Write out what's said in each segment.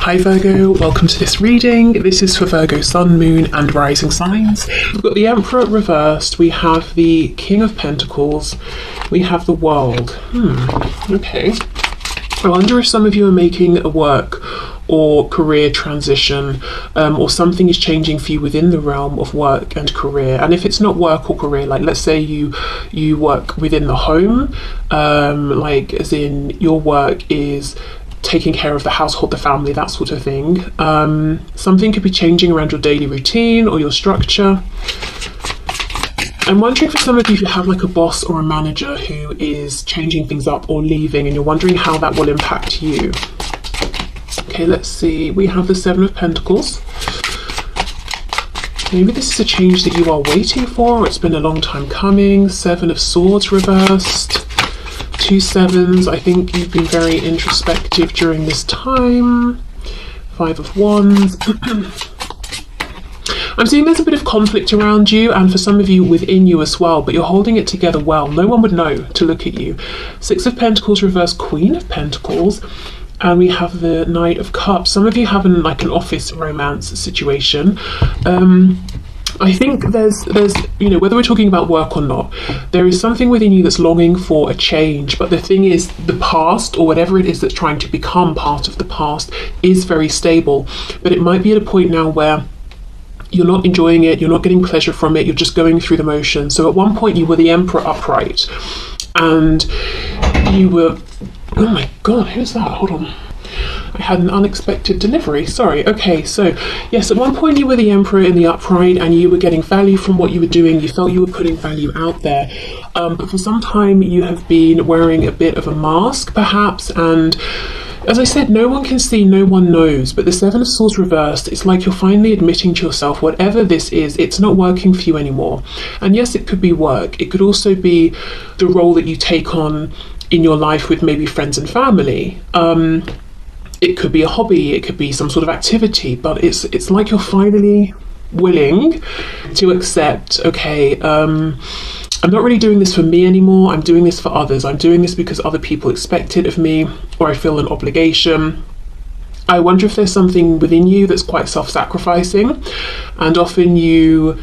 Hi Virgo, welcome to this reading. This is for Virgo Sun, Moon and Rising signs. We've got the Emperor reversed, we have the King of Pentacles, we have the World. Okay. I wonder if some of you are making a work or career transition, or something is changing for you within the realm of work and career. And if it's not work or career, like let's say you work within the home, like as in your work is taking care of the household, the family, that sort of thing. Something could be changing around your daily routine or your structure. I'm wondering for some of you who have like a boss or a manager who is changing things up or leaving, and you're wondering how that will impact you. Okay, let's see. We have the Seven of Pentacles. Maybe this is a change that you are waiting for, or it's been a long time coming. Seven of Swords reversed. Two sevens. I think you've been very introspective during this time. Five of Wands. I'm seeing there's a bit of conflict around you, and for some of you within you as well, but you're holding it together well. No one would know to look at you. Six of Pentacles reverse, Queen of Pentacles, and we have the Knight of Cups. Some of you have an office romance situation. I think there's whether we're talking about work or not, there is something within you that's longing for a change. But the thing is, the past, or whatever it is that's trying to become part of the past, is very stable. But it might be at a point now where you're not enjoying it, you're not getting pleasure from it, you're just going through the motions. So at one point you were the Emperor upright, and you were, oh my god, who's that? Hold on. I had an unexpected delivery, sorry. Okay, so yes, at one point you were the Emperor in the upright, and you were getting value from what you were doing. You felt you were putting value out there. But for some time you have been wearing a bit of a mask, perhaps, and as I said, no one can see, no one knows. But the Seven of Swords reversed, it's like you're finally admitting to yourself, whatever this is, it's not working for you anymore. And yes, it could be work. It could also be the role that you take on in your life with maybe friends and family. It could be a hobby, it could be some sort of activity, but it's like you're finally willing to accept, okay, I'm not really doing this for me anymore, I'm doing this for others. I'm doing this because other people expect it of me, or I feel an obligation. I wonder if there's something within you that's quite self-sacrificing, and often you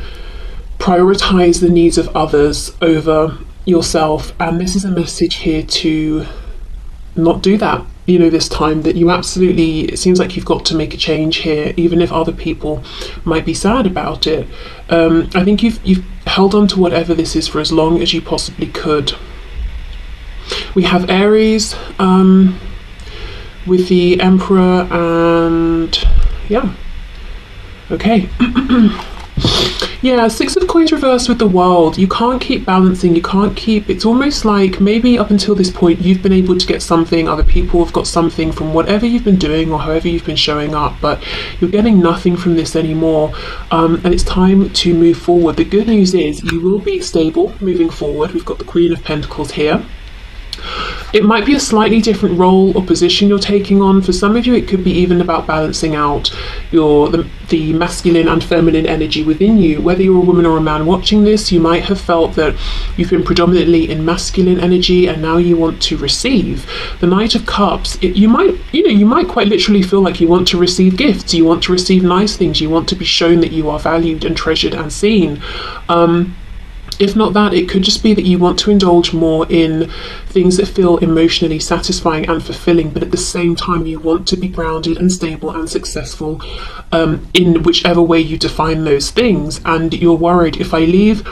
prioritize the needs of others over yourself. And this is a message here to not do that, this time, that you absolutely, it seems like you've got to make a change here, even if other people might be sad about it. I think you've held on to whatever this is for as long as you possibly could. We have Aries with the Emperor, and yeah, okay. Yeah, Six of Coins reversed with the World. You can't keep balancing, it's almost like maybe up until this point you've been able to get something, other people have got something from whatever you've been doing or however you've been showing up, but you're getting nothing from this anymore, and it's time to move forward. The good news is you will be stable moving forward. We've got the Queen of Pentacles here. It might be a slightly different role or position you're taking on. For some of you, it could be even about balancing out the masculine and feminine energy within you. Whether you're a woman or a man watching this, you might have felt that you've been predominantly in masculine energy, and now you want to receive. The Knight of Cups, you might quite literally feel like you want to receive gifts, you want to receive nice things, you want to be shown that you are valued and treasured and seen. If not that, it could just be that you want to indulge more in things that feel emotionally satisfying and fulfilling, but at the same time you want to be grounded and stable and successful in whichever way you define those things. And you're worried, if I leave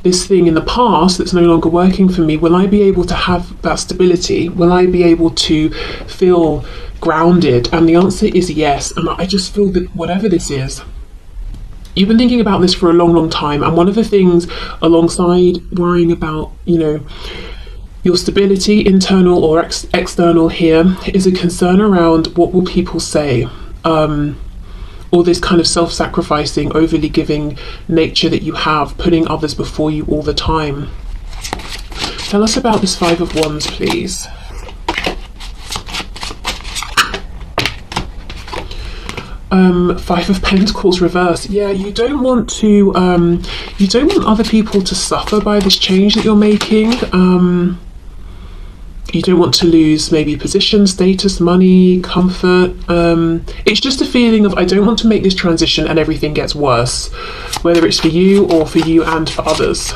this thing in the past that's no longer working for me, will I be able to have that stability? Will I be able to feel grounded? And the answer is yes. And I just feel that whatever this is, you've been thinking about this for a long, long time, and one of the things alongside worrying about, your stability, internal or external here, is a concern around what will people say, or this kind of self-sacrificing, overly giving nature that you have, putting others before you all the time. Tell us about this Five of Wands, please. Five of Pentacles reverse. Yeah, you don't want other people to suffer by this change that you're making. You don't want to lose maybe position, status, money, comfort. It's just a feeling of, I don't want to make this transition and everything gets worse, whether it's for you or for you and for others.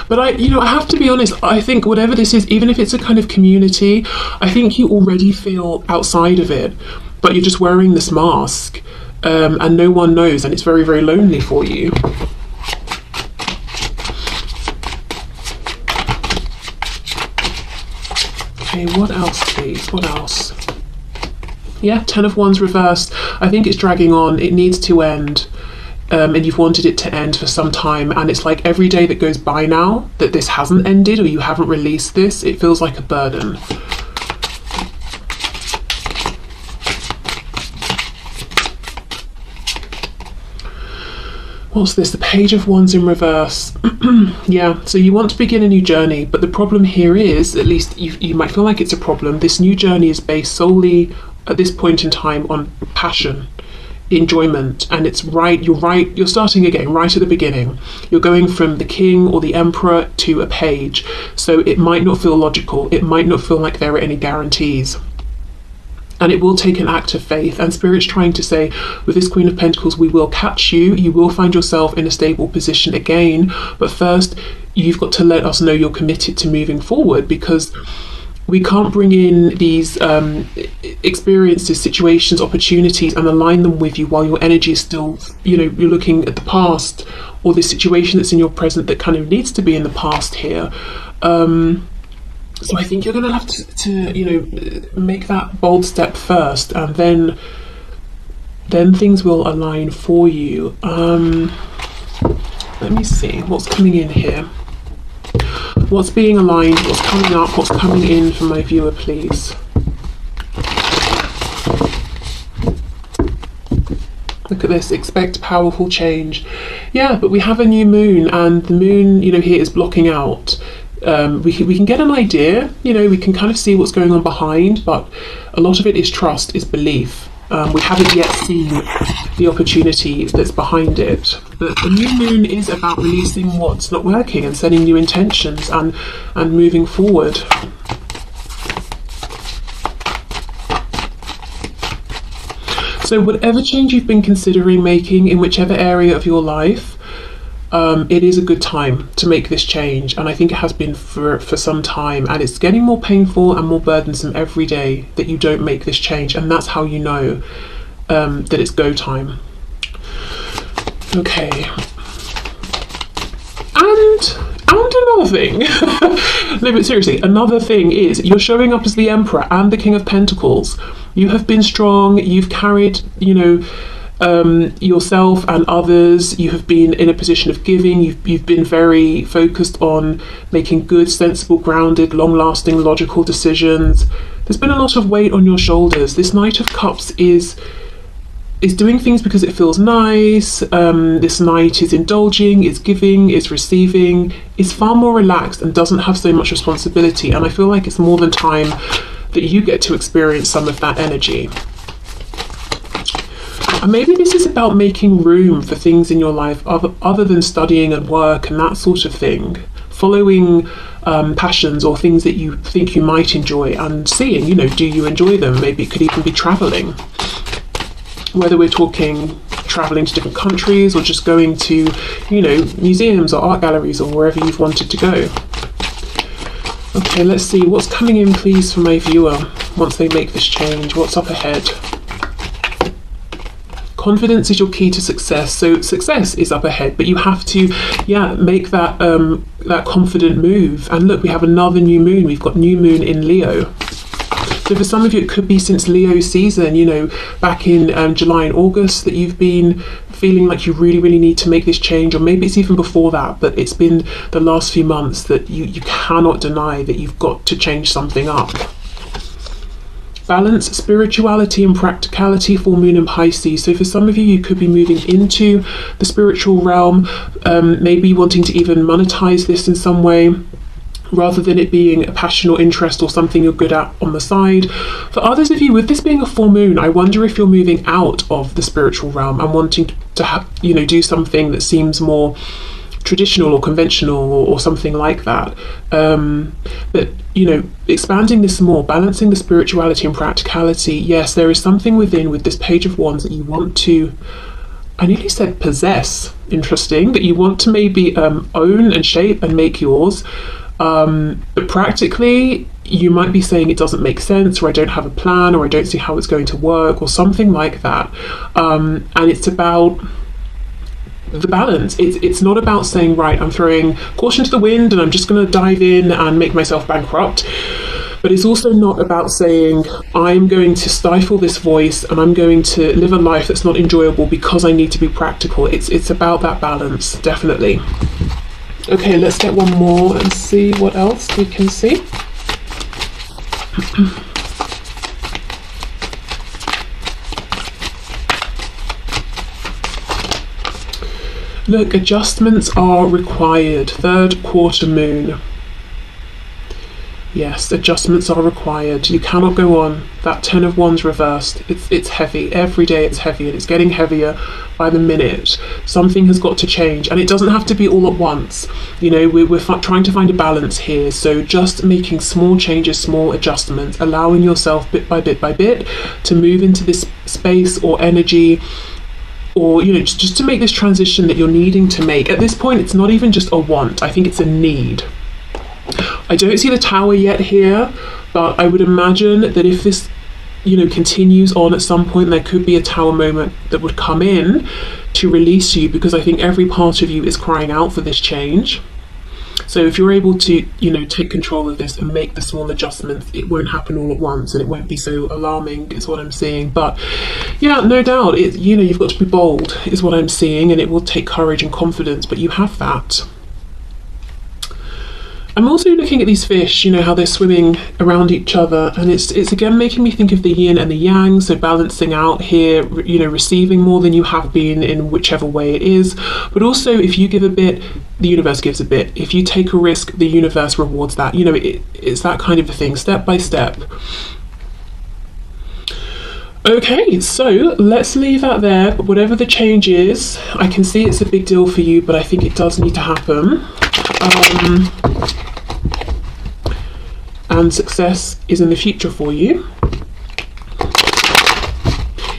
But I have to be honest, I think whatever this is, even if it's a kind of community, I think you already feel outside of it, but you're just wearing this mask, and no one knows, and it's very, very lonely for you. Okay, what else, please? What else? Yeah, Ten of Wands reversed. I think it's dragging on. It needs to end. And you've wanted it to end for some time, and it's like every day that goes by now that this hasn't ended or you haven't released this, it feels like a burden. What's this? The Page of Wands in reverse. Yeah, so you want to begin a new journey, but the problem here is, at least you might feel like it's a problem, this new journey is based solely at this point in time on passion, enjoyment, and it's you're starting again right at the beginning. You're going from the king or the emperor to a page, so it might not feel logical, it might not feel like there are any guarantees, and it will take an act of faith. And Spirit's trying to say, with this Queen of Pentacles, we will catch you, you will find yourself in a stable position again, but first you've got to let us know you're committed to moving forward, because we can't bring in these experiences, situations, opportunities and align them with you while your energy is still, you're looking at the past, or the situation that's in your present that kind of needs to be in the past here. So I think you're going to have to make that bold step first, and then things will align for you. Let me see what's coming in here. What's being aligned, what's coming up, what's coming in for my viewer, please. Look at this, expect powerful change. Yeah, but we have a new moon, and the moon, here is blocking out. We can get an idea, we can kind of see what's going on behind, but a lot of it is trust, is belief. We haven't yet seen the opportunity that's behind it. But the new moon is about releasing what's not working and setting new intentions and moving forward. So whatever change you've been considering making in whichever area of your life, it is a good time to make this change, and I think it has been for some time, and it's getting more painful and more burdensome every day that you don't make this change, and that's how you know that it's go time. Okay, and another thing no, but seriously, another thing is you're showing up as the Emperor and the King of Pentacles. You have been strong, you've carried yourself and others, you have been in a position of giving, you've been very focused on making good, sensible, grounded, long-lasting, logical decisions. There's been a lot of weight on your shoulders. This Knight of Cups is doing things because it feels nice. This Knight is indulging, is giving, is receiving, is far more relaxed and doesn't have so much responsibility, and I feel like it's more than time that you get to experience some of that energy. And maybe this is about making room for things in your life other than studying and work and that sort of thing. Following passions or things that you think you might enjoy, and seeing, do you enjoy them? Maybe it could even be traveling. Whether we're talking traveling to different countries or just going to, museums or art galleries or wherever you've wanted to go. Okay, let's see what's coming in, please, for my viewer once they make this change. What's up ahead? Confidence is your key to success. So success is up ahead, but you have to, make that that confident move. And look, we have another new moon. We've got new moon in Leo. So for some of you, it could be since Leo season, back in July and August, that you've been feeling like you really, really need to make this change, or maybe it's even before that, but it's been the last few months that you cannot deny that you've got to change something up. Balance, spirituality and practicality, full moon in Pisces. So for some of you, you could be moving into the spiritual realm, maybe wanting to even monetize this in some way, rather than it being a passion or interest or something you're good at on the side. For others of you, with this being a full moon, I wonder if you're moving out of the spiritual realm and wanting to have, do something that seems more traditional or conventional or something like that. But you know, expanding this more, balancing the spirituality and practicality. Yes, there is something within with this Page of Wands that you want to, I nearly said possess, interesting, that you want to maybe own and shape and make yours. But practically, you might be saying it doesn't make sense, or I don't have a plan, or I don't see how it's going to work, or something like that. And it's about the balance. It's not about saying, right, I'm throwing caution to the wind and I'm just going to dive in and make myself bankrupt. But it's also not about saying, I'm going to stifle this voice and I'm going to live a life that's not enjoyable because I need to be practical. It's about that balance, definitely. Okay, let's get one more and see what else we can see. Look, adjustments are required. Third quarter moon. Yes, adjustments are required. You cannot go on. That Ten of Wands reversed. It's heavy. Every day it's heavy, and it's getting heavier by the minute. Something has got to change, and it doesn't have to be all at once. You know, we're trying to find a balance here. So just making small changes, small adjustments, allowing yourself bit by bit by bit to move into this space or energy, or you know, just to make this transition that you're needing to make. At this point, it's not even just a want. I think it's a need. I don't see the Tower yet here, but I would imagine that if this, you know, continues on, at some point there could be a Tower moment that would come in to release you, because I think every part of you is crying out for this change. So if you're able to, you know, take control of this and make the small adjustments, it won't happen all at once and it won't be so alarming, is what I'm seeing. But yeah, no doubt, you know, you've got to be bold, is what I'm seeing, and it will take courage and confidence, but you have that. I'm also looking at these fish, you know, how they're swimming around each other, and it's again making me think of the yin and the yang, so balancing out here, you know, receiving more than you have been in whichever way it is, but also if you give a bit, the universe gives a bit. If you take a risk, the universe rewards that. You know, it's that kind of a thing, step by step. Okay, so let's leave that there, but whatever the change is, I can see it's a big deal for you, but I think it does need to happen. And success is in the future for you.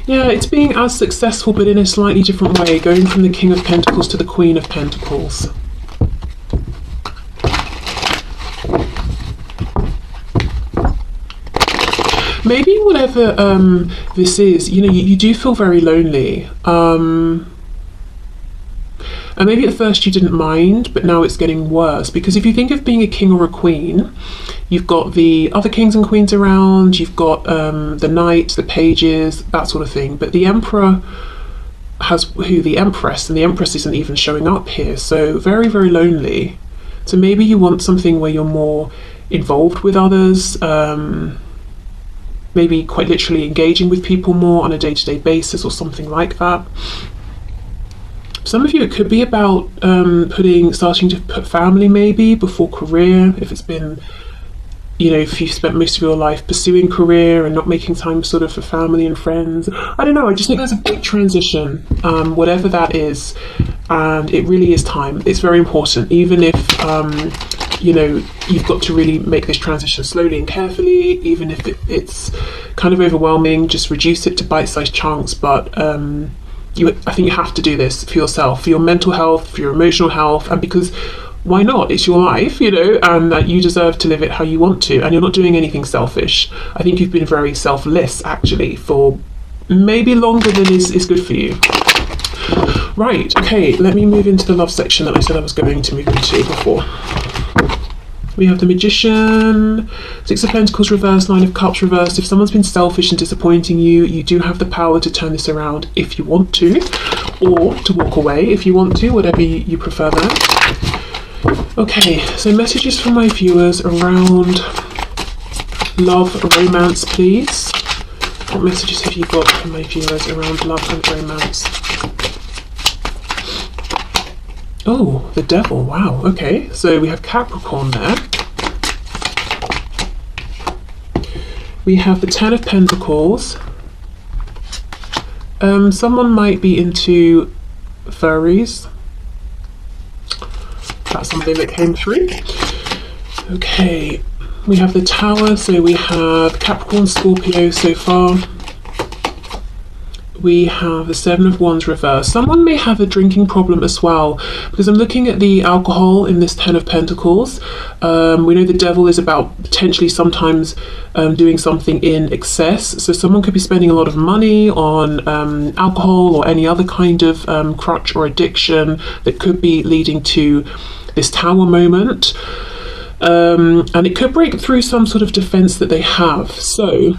Yeah, it's being as successful but in a slightly different way, going from the King of Pentacles to the Queen of Pentacles. Maybe whatever this is, you know, you do feel very lonely. And maybe at first you didn't mind, but now it's getting worse. Because if you think of being a king or a queen, you've got the other kings and queens around, you've got the knights, the pages, that sort of thing. But the emperor has the empress, and the empress isn't even showing up here. So very, very lonely. So maybe you want something where you're more involved with others, maybe quite literally engaging with people more on a day-to-day basis or something like that. Some of you, it could be about starting to put family maybe before career, if it's been, you know, if you've spent most of your life pursuing career and not making time sort of for family and friends. I don't know, I just think there's a big transition, whatever that is, and it really is time. It's very important, even if, you know, you've got to really make this transition slowly and carefully, even if it's kind of overwhelming, just reduce it to bite-sized chunks, but I think you have to do this for yourself, for your mental health, for your emotional health, and because why not? It's your life, you know, and you deserve to live it how you want to, and you're not doing anything selfish. I think you've been very selfless, actually, for maybe longer than is good for you. Right, okay, let me move into the love section that I said I was going to move into before. We have the Magician, Six of Pentacles reversed, Nine of Cups reversed. If someone's been selfish and disappointing you, you do have the power to turn this around if you want to, or to walk away if you want to, whatever you prefer there. Okay, so messages from my viewers around love, romance, please. What messages have you got from my viewers around love and romance? Oh, the Devil, wow, okay. So we have Capricorn there. We have the Ten of Pentacles. Someone might be into furries. That's something that came through. Okay, we have the Tower, so we have Capricorn, Scorpio so far. We have the Seven of Wands reversed. Someone may have a drinking problem as well, because I'm looking at the alcohol in this Ten of Pentacles. We know the Devil is about potentially sometimes doing something in excess. So someone could be spending a lot of money on alcohol or any other kind of crutch or addiction that could be leading to this Tower moment. And it could break through some sort of defense that they have. So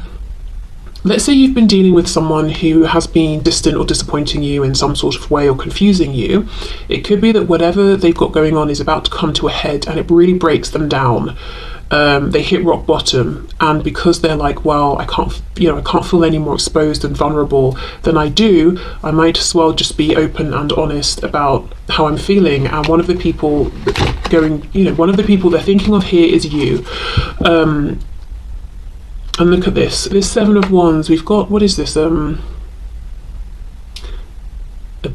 let's say you've been dealing with someone who has been distant or disappointing you in some sort of way or confusing you. It could be that whatever they've got going on is about to come to a head and it really breaks them down. They hit rock bottom, and because they're like, well, I can't feel any more exposed and vulnerable than I do, I might as well just be open and honest about how I'm feeling. And one of the people they're thinking of here is you. And look at this Seven of Wands. We've got, what is this? A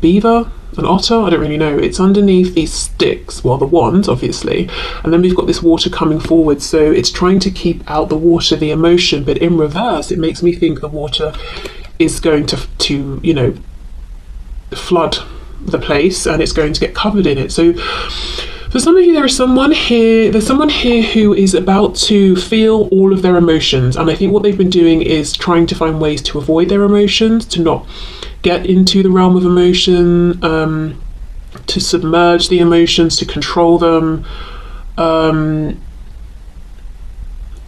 beaver? An otter? I don't really know. It's underneath these sticks, well, the wands, obviously. And then we've got this water coming forward. So it's trying to keep out the water, the emotion. But in reverse, it makes me think the water is going to flood the place and it's going to get covered in it. So for some of you, there's someone here who is about to feel all of their emotions, and I think what they've been doing is trying to find ways to avoid their emotions, to not get into the realm of emotion, to submerge the emotions, to control them.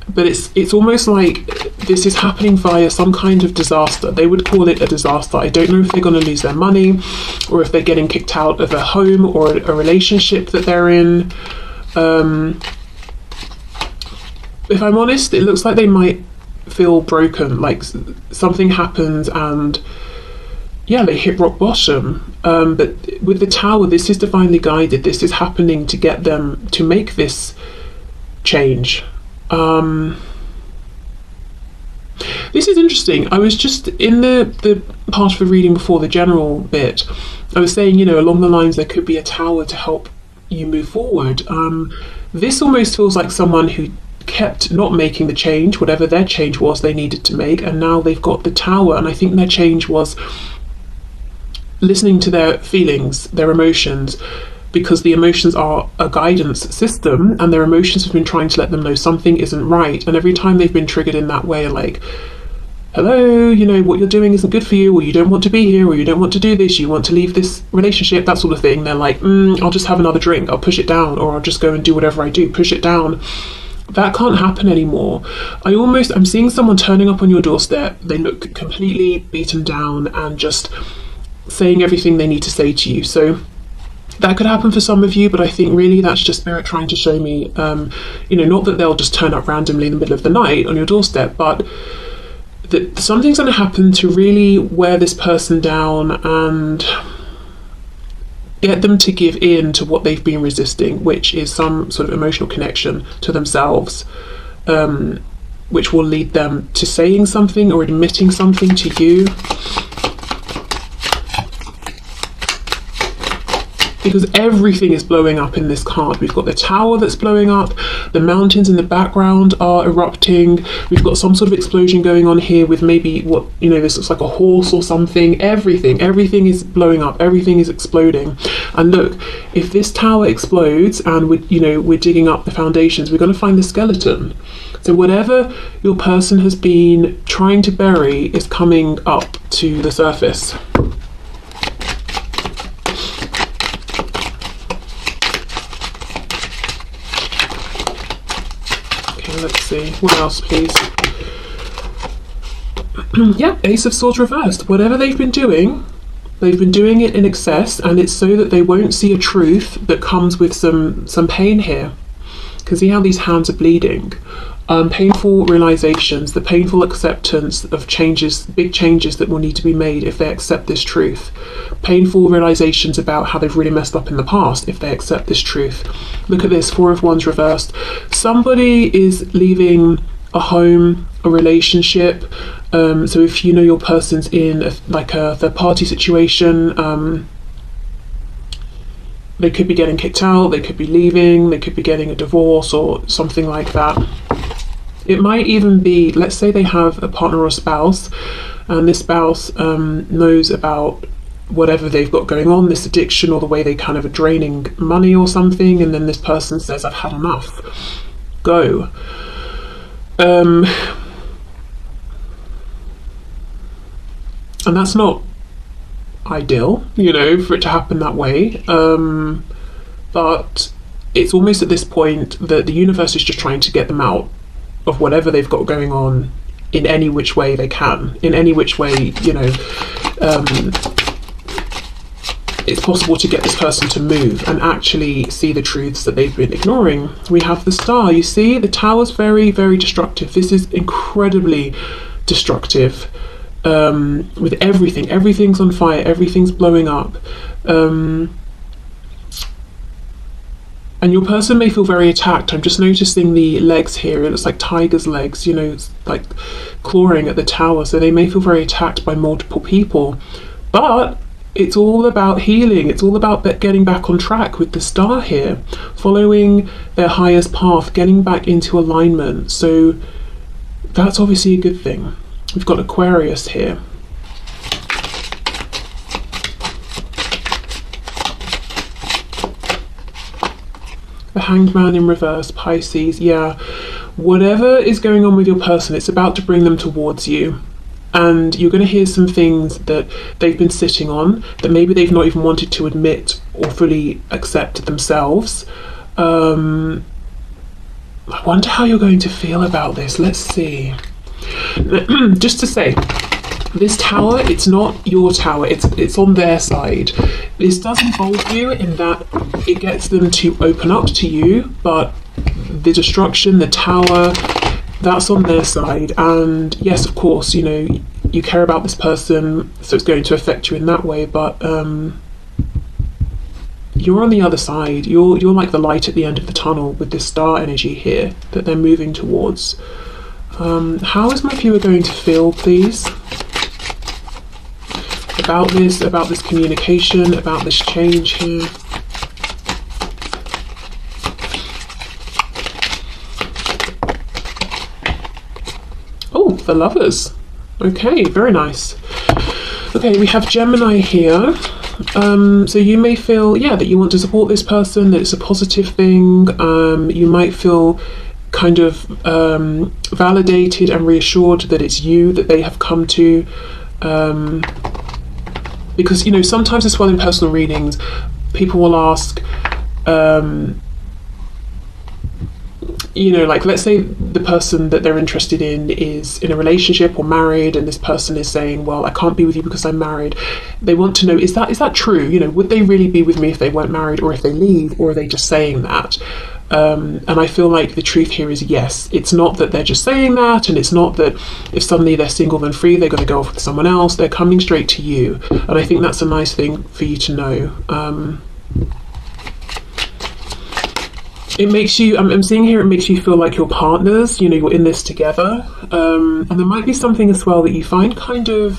But it's almost like this is happening via some kind of disaster. They would call it a disaster. I don't know if they're going to lose their money, or if they're getting kicked out of a home or a relationship that they're in. If I'm honest, it looks like they might feel broken, like something happens and they hit rock bottom. But with the Tower, this is divinely guided. This is happening to get them to make this change. This is interesting. I was just in the part of the reading before the general bit, I was saying, along the lines there could be a Tower to help you move forward. This almost feels like someone who kept not making the change, whatever their change was they needed to make, and now they've got the Tower, and I think their change was listening to their feelings, their emotions, because the emotions are a guidance system, and their emotions have been trying to let them know something isn't right. And every time they've been triggered in that way, like, hello, what you're doing isn't good for you, or you don't want to be here, or you don't want to do this, you want to leave this relationship, that sort of thing. They're like, I'll just have another drink, I'll push it down, or I'll just go and do whatever I do, push it down. That can't happen anymore. I'm seeing someone turning up on your doorstep. They look completely beaten down and just saying everything they need to say to you. So that could happen for some of you, but I think really that's just Spirit trying to show me, not that they'll just turn up randomly in the middle of the night on your doorstep, but that something's going to happen to really wear this person down and get them to give in to what they've been resisting, which is some sort of emotional connection to themselves, which will lead them to saying something or admitting something to you. Because everything is blowing up in this card. We've got the Tower that's blowing up, the mountains in the background are erupting, we've got some sort of explosion going on here with maybe this looks like a horse or something. Everything is blowing up, everything is exploding. And look, if this Tower explodes and we're digging up the foundations, we're going to find the skeleton. So whatever your person has been trying to bury is coming up to the surface. Let's see, what else please? Yeah, Ace of Swords reversed. Whatever they've been doing it in excess, and it's so that they won't see a truth that comes with some pain here. Because see how these hands are bleeding? Painful realizations, the painful acceptance of changes, big changes that will need to be made if they accept this truth. Painful realizations about how they've really messed up in the past if they accept this truth. Look at this, Four of Wands reversed. Somebody is leaving a home, a relationship. So if your person's in a third party situation, They could be getting kicked out, they could be leaving, they could be getting a divorce or something like that. It might even be, let's say they have a partner or spouse, and this spouse knows about whatever they've got going on, this addiction, or the way they kind of are draining money or something, and then this person says, I've had enough, go. And that's not ideal, you know, for it to happen that way, but it's almost at this point that the universe is just trying to get them out of whatever they've got going on in any which way they can, in any which way, you know, it's possible to get this person to move and actually see the truths that they've been ignoring. We have the Star. You see, the Tower's very, very destructive. This is incredibly destructive. With everything's on fire, everything's blowing up, and your person may feel very attacked. I'm just noticing the legs here, it looks like tiger's legs, you know, it's like clawing at the Tower, so they may feel very attacked by multiple people, but it's all about healing. It's all about getting back on track with the Star here, following their highest path, getting back into alignment, so that's obviously a good thing. We've got Aquarius here. The Hanged Man in reverse, Pisces. Yeah, whatever is going on with your person, it's about to bring them towards you. And you're going to hear some things that they've been sitting on, that maybe they've not even wanted to admit or fully accept themselves. I wonder how you're going to feel about this. Let's see. Just to say, this Tower, it's not your Tower, it's on their side. This does involve you in that it gets them to open up to you, but the destruction, the Tower, that's on their side. And yes, of course, you know, you care about this person, so it's going to affect you in that way, but you're on the other side. You're like the light at the end of the tunnel with this Star energy here that they're moving towards. How is my viewer going to feel, please, about this communication, about this change here? Oh, the Lovers. Okay, very nice. Okay, we have Gemini here. So you may feel, yeah, that you want to support this person, that it's a positive thing. You might feel kind of validated and reassured that it's you that they have come to, because, you know, sometimes as well in personal readings, people will ask, you know, like, let's say the person that they're interested in is in a relationship or married, and this person is saying, well, I can't be with you because I'm married. They want to know, is that true? You know, would they really be with me if they weren't married, or if they leave, or are they just saying that? And I feel like the truth here is yes. It's not that they're just saying that, and it's not that if suddenly they're single and free, they're going to go off with someone else. They're coming straight to you, and I think that's a nice thing for you to know. It makes you, I'm seeing here, it makes you feel like you're partners, you know, you're in this together. And there might be something as well that you find kind of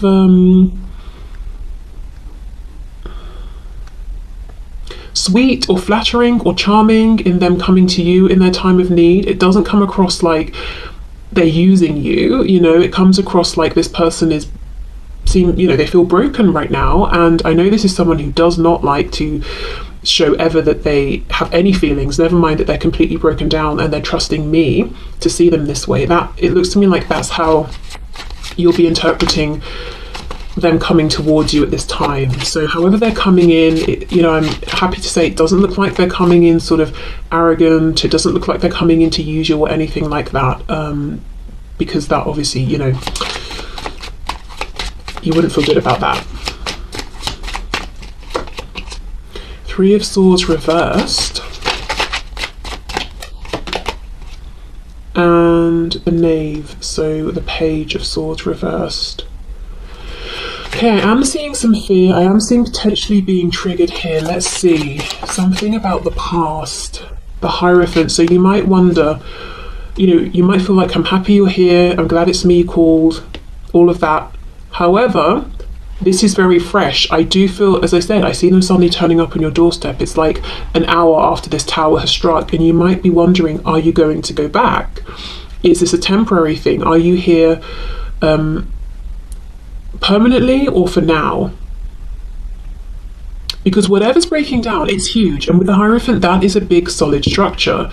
sweet or flattering or charming in them coming to you in their time of need. It doesn't come across like they're using you, you know, it comes across like this person is, you know, they feel broken right now. And I know this is someone who does not like to show ever that they have any feelings, never mind that they're completely broken down, and they're trusting me to see them this way. That, it looks to me like that's how you'll be interpreting them coming towards you at this time. So however they're coming in, you know, I'm happy to say it doesn't look like they're coming in sort of arrogant. It doesn't look like they're coming in to use you or anything like that, because that obviously, you know, you wouldn't feel good about that. Three of Swords reversed, and the Knave, so the Page of Swords reversed. Okay, I am seeing some fear. I am seeing potentially being triggered here. Let's see. Something about the past. The Hierophant. So you might wonder, you know, you might feel like, I'm happy you're here. I'm glad it's me called. All of that. However, this is very fresh. I do feel, as I said, I see them suddenly turning up on your doorstep. It's like an hour after this tower has struck, and you might be wondering, are you going to go back? Is this a temporary thing? Are you here permanently or for now? Because whatever's breaking down, it's huge. And with the Hierophant, that is a big, solid structure.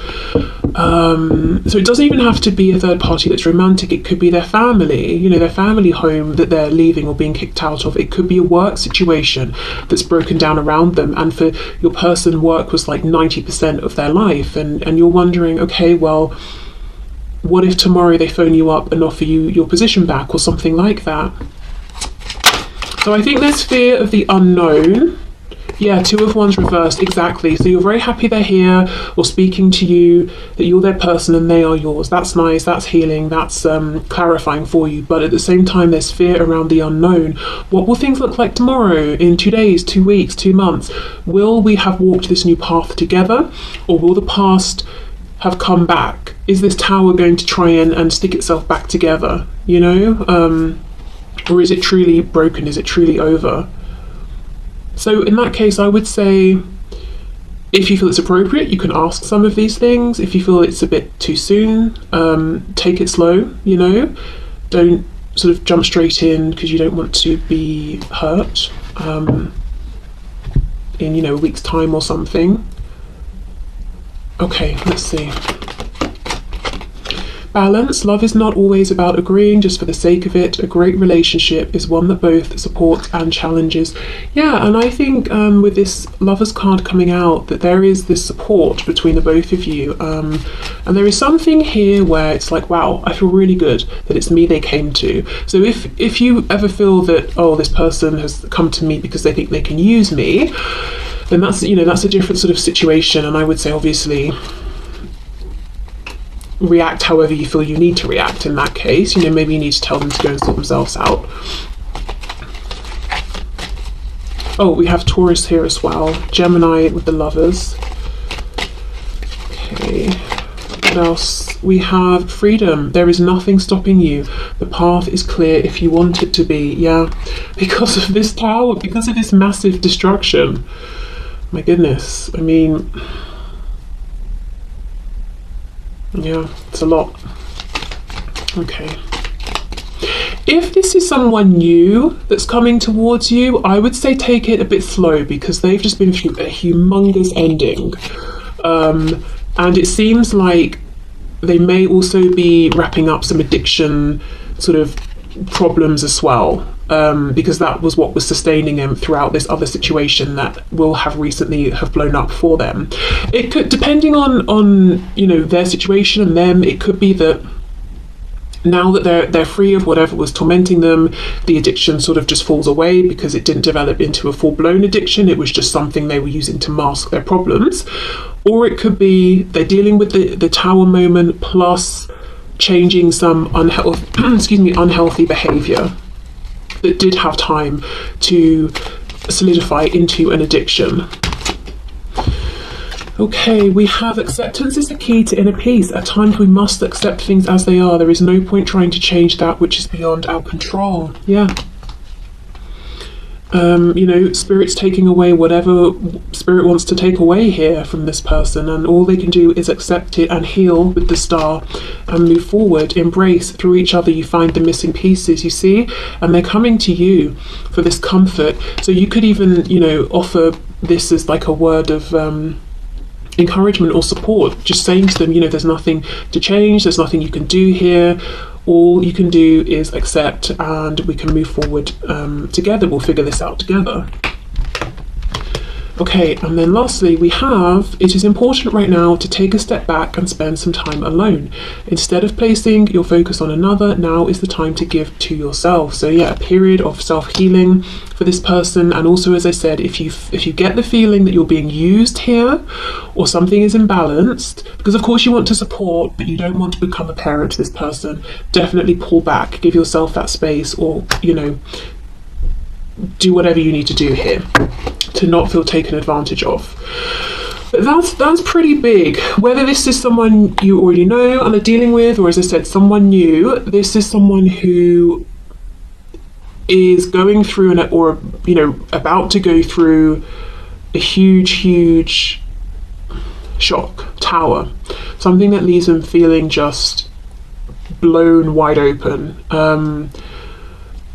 So it doesn't even have to be a third party that's romantic. It could be their family, you know, their family home that they're leaving or being kicked out of. It could be a work situation that's broken down around them. And for your person, work was like 90% of their life. And you're wondering, okay, well, what if tomorrow they phone you up and offer you your position back or something like that? So I think there's fear of the unknown. Yeah, Two of Wands reversed, exactly. So you're very happy they're here or speaking to you, that you're their person and they are yours. That's nice, that's healing, that's clarifying for you. But at the same time, there's fear around the unknown. What will things look like tomorrow, in 2 days, 2 weeks, 2 months? Will we have walked this new path together, or will the past have come back? Is this tower going to try and stick itself back together, you know? Or is it truly broken? Is it truly over? So in that case, I would say, if you feel it's appropriate, you can ask some of these things. If you feel it's a bit too soon, take it slow, you know. Don't sort of jump straight in because you don't want to be hurt in, you know, a week's time or something. Okay, let's see. Balance. Love is not always about agreeing just for the sake of it. A great relationship is one that both supports and challenges. Yeah, and I think with this Lovers card coming out, that there is this support between the both of you. And there is something here where it's like, wow, I feel really good that it's me they came to. So if you ever feel that, oh, this person has come to me because they think they can use me, then that's, you know, that's a different sort of situation. And I would say, obviously, react however you feel you need to react in that case. You know, maybe you need to tell them to go and sort themselves out. Oh, we have Taurus here as well. Gemini with the Lovers. Okay, what else? We have freedom. There is nothing stopping you. The path is clear if you want it to be. Yeah, because of this tower, because of this massive destruction. My goodness, I mean, yeah, it's a lot. Okay. If this is someone new that's coming towards you, I would say take it a bit slow, because they've just been through a humongous ending. And it seems like they may also be wrapping up some addiction sort of problems as well. Because that was what was sustaining them throughout this other situation that will have recently have blown up for them. It could, depending on you know, their situation and them, it could be that now that they're free of whatever was tormenting them, the addiction sort of just falls away because it didn't develop into a full-blown addiction. It was just something they were using to mask their problems. Or it could be they're dealing with the tower moment plus changing some unhealthy behavior that did have time to solidify into an addiction. Okay, we have acceptance is the key to inner peace. At times we must accept things as they are. There is no point trying to change that which is beyond our control. Yeah. You know, Spirit's taking away whatever Spirit wants to take away here from this person, and all they can do is accept it and heal with the star and move forward. Embrace. Through each other you find the missing pieces, you see, and they're coming to you for this comfort. So you could even, you know, offer this as like a word of encouragement or support, just saying to them, you know, there's nothing to change, there's nothing you can do here. All you can do is accept, and we can move forward together. We'll figure this out together. Okay, and then lastly we have, it is important right now to take a step back and spend some time alone. Instead of placing your focus on another, now is the time to give to yourself. So yeah, a period of self-healing for this person. And also, as I said, if you get the feeling that you're being used here or something is imbalanced, because of course you want to support, but you don't want to become a parent to this person, definitely pull back, give yourself that space, or, you know, do whatever you need to do here to not feel taken advantage of. But that's pretty big. Whether this is someone you already know and are dealing with, or as I said, someone new, this is someone who is going through or about to go through a huge shock tower, something that leaves them feeling just blown wide open.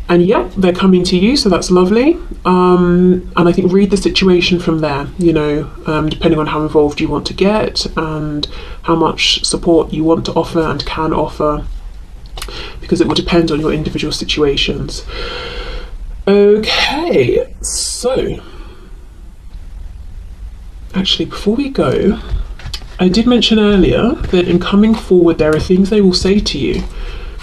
And yep, they're coming to you, so that's lovely. And I think read the situation from there, depending on how involved you want to get and how much support you want to offer and can offer, because it will depend on your individual situations. Okay, so actually, before we go, I did mention earlier that in coming forward, there are things they will say to you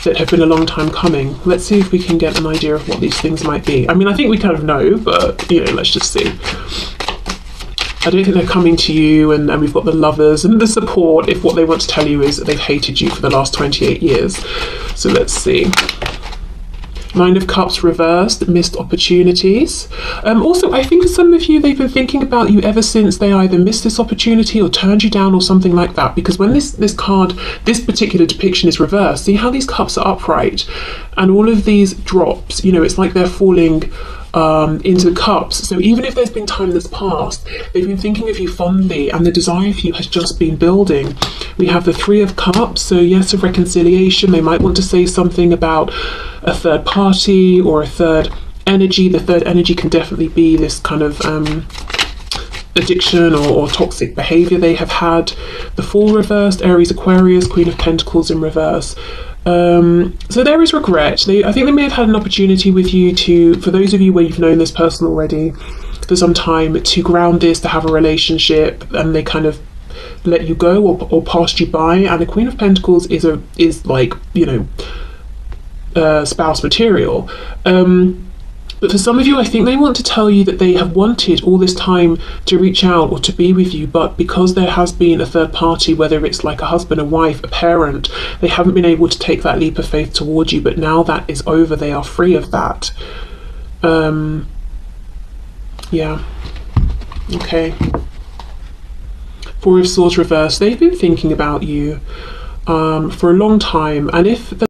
that have been a long time coming. Let's see if we can get an idea of what these things might be. I mean, I think we kind of know, but let's just see. I don't think they're coming to you, and we've got the Lovers and the support if what they want to tell you is that they've hated you for the last 28 years. So let's see. Nine of Cups reversed, missed opportunities. Also, I think for some of you, they've been thinking about you ever since they either missed this opportunity or turned you down or something like that. Because when this card, this particular depiction is reversed, see how these cups are upright and all of these drops, it's like they're falling into the cups. So even if there's been time that's passed, they've been thinking of you fondly and the desire for you has just been building. We have the Three of Cups, so yes, of reconciliation. They might want to say something about a third party or a third energy. The third energy can definitely be this kind of addiction or toxic behavior they have had. The Fool reversed, Aries, Aquarius, Queen of Pentacles in reverse. So there is regret. I think they may have had an opportunity with you for those of you where you've known this person already for some time, to ground this, to have a relationship, and they kind of let you go or passed you by. And the Queen of Pentacles is like, spouse material. But for some of you, I think they want to tell you that they have wanted all this time to reach out or to be with you, but because there has been a third party, whether it's like a husband, a wife, a parent, they haven't been able to take that leap of faith towards you. But now that is over, they are free of that. Yeah. Okay. Four of Swords reversed. They've been thinking about you for a long time, and if the